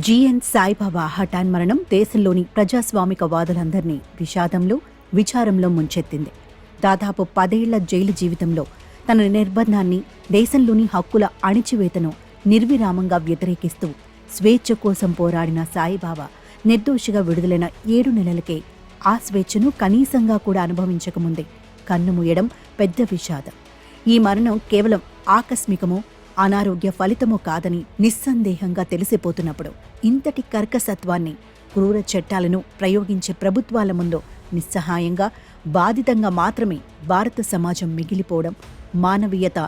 GN Saibaba హఠాన్ మరణం దేశంలోని ప్రజాస్వామిక వాదులందరినీ విషాదంలో, విచారంలో ముంచెత్తింది. దాదాపు 10 ఏళ్ల జైలు జీవితంలో తన నిర్బంధాన్ని, దేశంలోని హక్కుల అణిచివేతను నిర్విరామంగా వ్యతిరేకిస్తూ స్వేచ్ఛ కోసం పోరాడిన సాయిబాబా నిర్దోషిగా విడుదలైన 7 నెలలకే ఆ స్వేచ్ఛను కనీసంగా కూడా అనుభవించకముందే కన్నుమూయడం పెద్ద విషాదం. ఈ మరణం కేవలం ఆకస్మికమో, అనారోగ్య ఫలితమో కాదని నిస్సందేహంగా తెలిసిపోతున్నప్పుడు ఇంతటి కర్కసత్వాన్ని, క్రూర చట్టాలను ప్రయోగించే ప్రభుత్వాల ముందు నిస్సహాయంగా, బాధితంగా మాత్రమే భారత సమాజం మిగిలిపోవడం, మానవీయత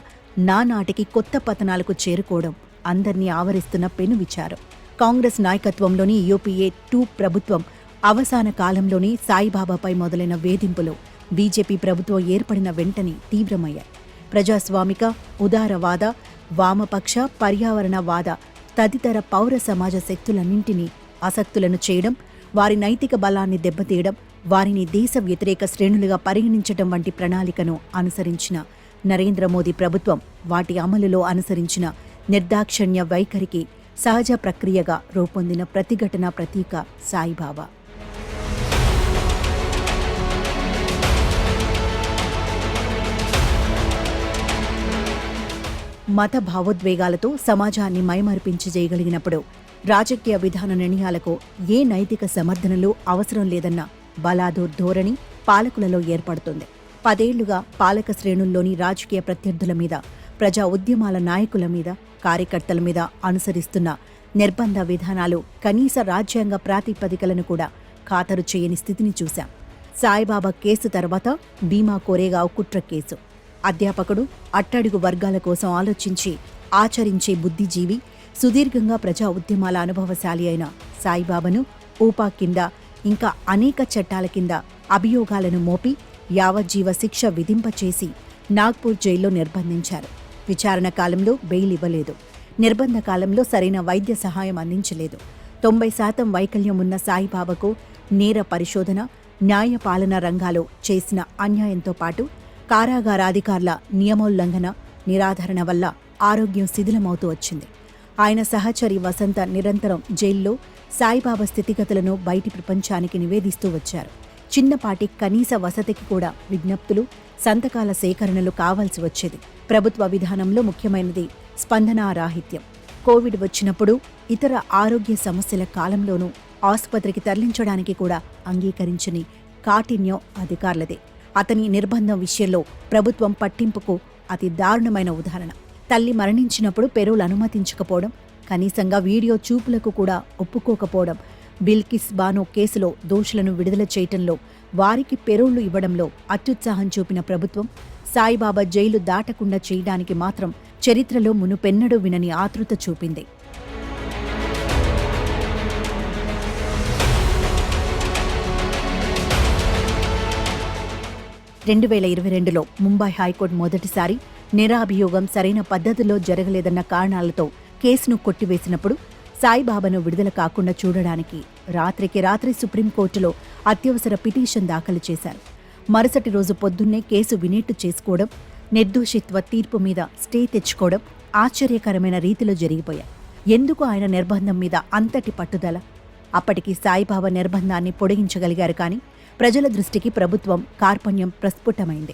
నానాటికి కొత్త పతనాలకు చేరుకోవడం అందర్నీ ఆవరిస్తున్న పెను విచారం. కాంగ్రెస్ నాయకత్వంలోని యూపీఏ 2 ప్రభుత్వం అవసాన కాలంలోని సాయిబాబాపై మొదలైన వేధింపులు బీజేపీ ప్రభుత్వం ఏర్పడిన వెంటనే తీవ్రమయ్యాయి. ప్రజాస్వామిక, ఉదారవాద, వామపక్ష, పర్యావరణవాద తదితర పౌర సమాజ శక్తులన్నింటినీ ఆసక్తులను చేయడం, వారి నైతిక బలాన్ని దెబ్బతీయడం, వారిని దేశ వ్యతిరేక శ్రేణులుగా పరిగణించడం వంటి ప్రణాళికను అనుసరించిన నరేంద్ర మోదీ ప్రభుత్వం వాటి అమలులో అనుసరించిన నిర్దాక్షిణ్య వైఖరికి సహజ ప్రక్రియగా రూపొందిన ప్రతిఘటన ప్రతీక సాయిబాబా. మత భావోద్వేగాలతో సమాజాన్ని మైమరిపించి చేయగలిగినప్పుడు రాజకీయ విధాన నిర్ణయాలకు ఏ నైతిక సమర్థనలు అవసరం లేదన్న బలాదూర్ ధోరణి పాలకులలో ఏర్పడుతుంది. 10 ఏళ్లుగా పాలక శ్రేణుల్లోని రాజకీయ ప్రత్యర్థుల మీద, ప్రజా ఉద్యమాల నాయకుల మీద, కార్యకర్తల మీద అనుసరిస్తున్న నిర్బంధ విధానాలు కనీస రాజ్యాంగ ప్రాతిపదికలను కూడా ఖాతరు చేయని స్థితిని చూశాం. సాయిబాబా కేసు తర్వాత భీమా కోరేగావ్ కుట్ర కేసు. అధ్యాపకుడు, అట్టడుగు వర్గాల కోసం ఆలోచించి ఆచరించే బుద్ధిజీవి, సుదీర్ఘంగా ప్రజా ఉద్యమాల అనుభవశాలి అయిన సాయిబాబాను ఊపా కింద, ఇంకా అనేక చట్టాల కింద అభియోగాలను మోపి యావజ్జీవ శిక్ష విధింపచేసి నాగ్పూర్ జైల్లో నిర్బంధించారు. విచారణ కాలంలో బెయిల్ ఇవ్వలేదు. నిర్బంధ కాలంలో సరైన వైద్య సహాయం అందించలేదు. 90% వైకల్యం ఉన్న సాయిబాబాకు నేర పరిశోధన, న్యాయపాలన రంగాల్లో చేసిన అన్యాయంతో పాటు కారాగారాధికారుల నియమోల్లంఘన, నిరాధరణ వల్ల ఆరోగ్యం శిథిలమవుతూ వచ్చింది. ఆయన సహచరి వసంత నిరంతరం జైల్లో సాయిబాబా స్థితిగతులను బయటి ప్రపంచానికి నివేదిస్తూ వచ్చారు. చిన్నపాటి కనీస వసతికి కూడా విజ్ఞప్తులు, సంతకాల సేకరణలు కావాల్సి వచ్చేది. ప్రభుత్వ విధానంలో ముఖ్యమైనది స్పందనారాహిత్యం. కోవిడ్ వచ్చినప్పుడు, ఇతర ఆరోగ్య సమస్యల కాలంలోనూ ఆసుపత్రికి తరలించడానికి కూడా అంగీకరించని కాఠిన్యం అధికారులదే. అతని నిర్బంధం విషయంలో ప్రభుత్వం పట్టింపుకు అతి దారుణమైన ఉదాహరణ. తల్లి మరణించినప్పుడు పెరోల్ అనుమతించకపోవడం, కనీసంగా వీడియో చూపులకు కూడా ఒప్పుకోకపోవడం, బిల్కిస్ బానో కేసులో దోషులను విడుదల చేయటంలో, వారికి పెరోళ్లు ఇవ్వడంలో అత్యుత్సాహం చూపిన ప్రభుత్వం సాయిబాబా జైలు దాటకుండా చేయడానికి మాత్రం చరిత్రలో మునుపెన్నడూ వినని ఆతృత చూపింది. 2022లో ముంబై హైకోర్టు మొదటిసారి నిరాభియోగం సరైన పద్ధతిలో జరగలేదన్న కారణాలతో కేసును కొట్టివేసినప్పుడు సాయిబాబాను విడుదల కాకుండా చూడడానికి రాత్రికి రాత్రి సుప్రీంకోర్టులో అత్యవసర పిటిషన్ దాఖలు చేశారు. మరుసటి రోజు పొద్దున్నే కేసు వినేట్టు చేసుకోవడం, నిర్దోషిత్వ తీర్పు మీద స్టే తెచ్చుకోవడం ఆశ్చర్యకరమైన రీతిలో జరిగిపోయాయి. ఎందుకు ఆయన నిర్బంధం మీద అంతటి పట్టుదల? అప్పటికి సాయిబాబా నిర్బంధాన్ని పొడిగించగలిగారు. కానీ ప్రజల దృష్టికి ప్రభుత్వం కార్పణ్యం ప్రస్ఫుటమైంది.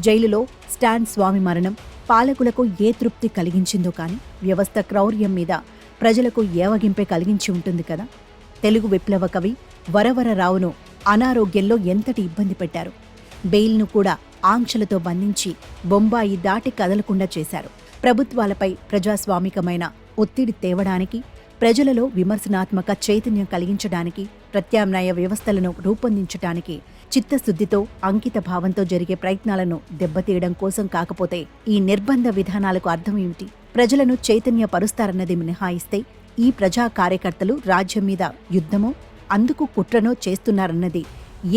జైలులో స్టాన్ స్వామి మరణం పాలకులకు ఏ తృప్తి కలిగించిందో కానీ వ్యవస్థ క్రౌర్యం మీద ప్రజలకు ఏవగింపే కలిగించి ఉంటుంది కదా. తెలుగు విప్లవ కవి వరవరరావును అనారోగ్యంలో ఎంతటి ఇబ్బంది పెట్టారు. బెయిల్ను కూడా ఆంక్షలతో బంధించి బొంబాయి దాటి కదలకుండా చేశారు. ప్రభుత్వాలపై ప్రజాస్వామికమైన ఒత్తిడి తేవడానికి, ప్రజలలో విమర్శనాత్మక చైతన్యం కలిగించడానికి, ప్రత్యామ్నాయ వ్యవస్థలను రూపొందించడానికి చిత్తశుద్ధితో, అంకిత భావంతో జరిగే ప్రయత్నాలను దెబ్బతీయడం కోసం కాకపోతే ఈ నిర్బంధ విధానాలకు అర్థం ఏమిటి? ప్రజలను చైతన్యపరుస్తారన్నది మినహాయిస్తే ఈ ప్రజా కార్యకర్తలు రాజ్యం మీద యుద్ధమో, అందుకు కుట్రనో చేస్తున్నారన్నది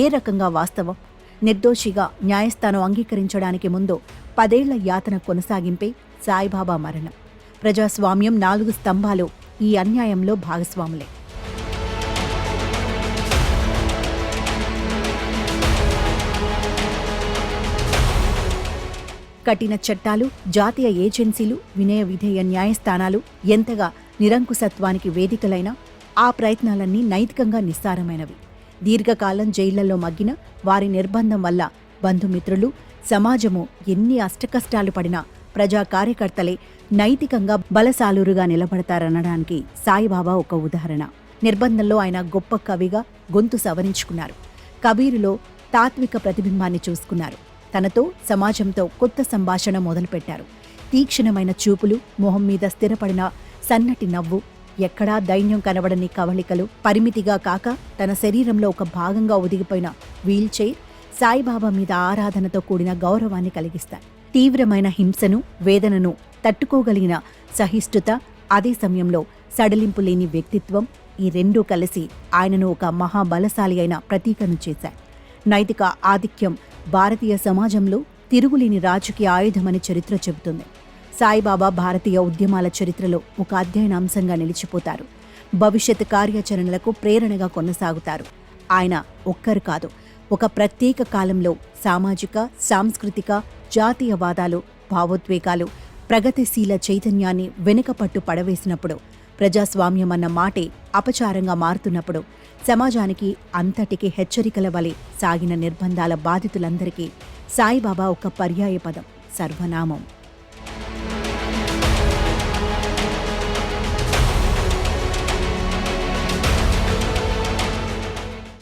ఏ రకంగా వాస్తవం? నిర్దోషిగా న్యాయస్థానం అంగీకరించడానికి ముందు 10 ఏళ్ల యాతన కొనసాగింపే సాయిబాబా మరణం. ప్రజాస్వామ్యం 4 స్తంభాలు ఈ అన్యాయంలో భాగస్వాములే. కఠిన చట్టాలు, జాతీయ ఏజెన్సీలు, వినయ విధేయ న్యాయస్థానాలు ఎంతగా నిరంకుశత్వానికి వేదికలైనా ఆ ప్రయత్నాలన్నీ నైతికంగా నిస్సారమైనవి. దీర్ఘకాలం జైళ్లలో మగ్గిన వారి నిర్బంధం వల్ల బంధుమిత్రులు, సమాజము ఎన్ని అష్టకష్టాలు పడినా ప్రజా కార్యకర్తలే నైతికంగా బలసాలురుగా నిలబడతారనడానికి సాయిబాబా ఒక ఉదాహరణ. నిర్బంధంలో ఆయన గొప్ప కవిగా గొంతు సవరించుకున్నారు. కబీరులో తాత్విక ప్రతిబింబాన్ని చూసుకున్నారు. తనతో, సమాజంతో కొత్త సంభాషణ మొదలుపెట్టారు. తీక్షణమైన చూపులు, మొహం మీద స్థిరపడిన సన్నటి నవ్వు, ఎక్కడా దైన్యం కనబడని కవళికలు, పరిమితిగా కాక తన శరీరంలో ఒక భాగంగా ఒదిగిపోయిన వీల్చైర్ సాయిబాబా మీద ఆరాధనతో కూడిన గౌరవాన్ని కలిగిస్తాయి. తీవ్రమైన హింసను, వేదనను తట్టుకోగలిగిన సహిష్ణుత, అదే సమయంలో సడలింపు లేని వ్యక్తిత్వం, ఈ రెండూ కలిసి ఆయనను ఒక మహాబలశాలి అయిన ప్రతీకను చేశాయి. నైతిక ఆధిక్యం భారతీయ సమాజంలో తిరుగులేని రాజకీయ ఆయుధమని చరిత్ర చెబుతుంది. సాయిబాబా భారతీయ ఉద్యమాల చరిత్రలో ఒక అధ్యయనాంశంగా నిలిచిపోతారు. భవిష్యత్ కార్యాచరణలకు ప్రేరణగా కొనసాగుతారు. ఆయన ఒక్కరు కాదు, ఒక ప్రత్యేక కాలంలో సామాజిక, సాంస్కృతిక, జాతీయవాదాలు, భావోద్వేగాలు, ప్రగతిశీల చైతన్యాన్ని వెనుకపట్టు పడవేసినప్పుడు, ప్రజాస్వామ్యమన్న మాటే అపచారంగా మారుతున్నప్పుడు, సమాజానికి అంతటికీ హెచ్చరికల వలె సాగిన నిర్బంధాల బాధితులందరికీ సాయిబాబా ఒక పర్యాయ పదం, సర్వనామం.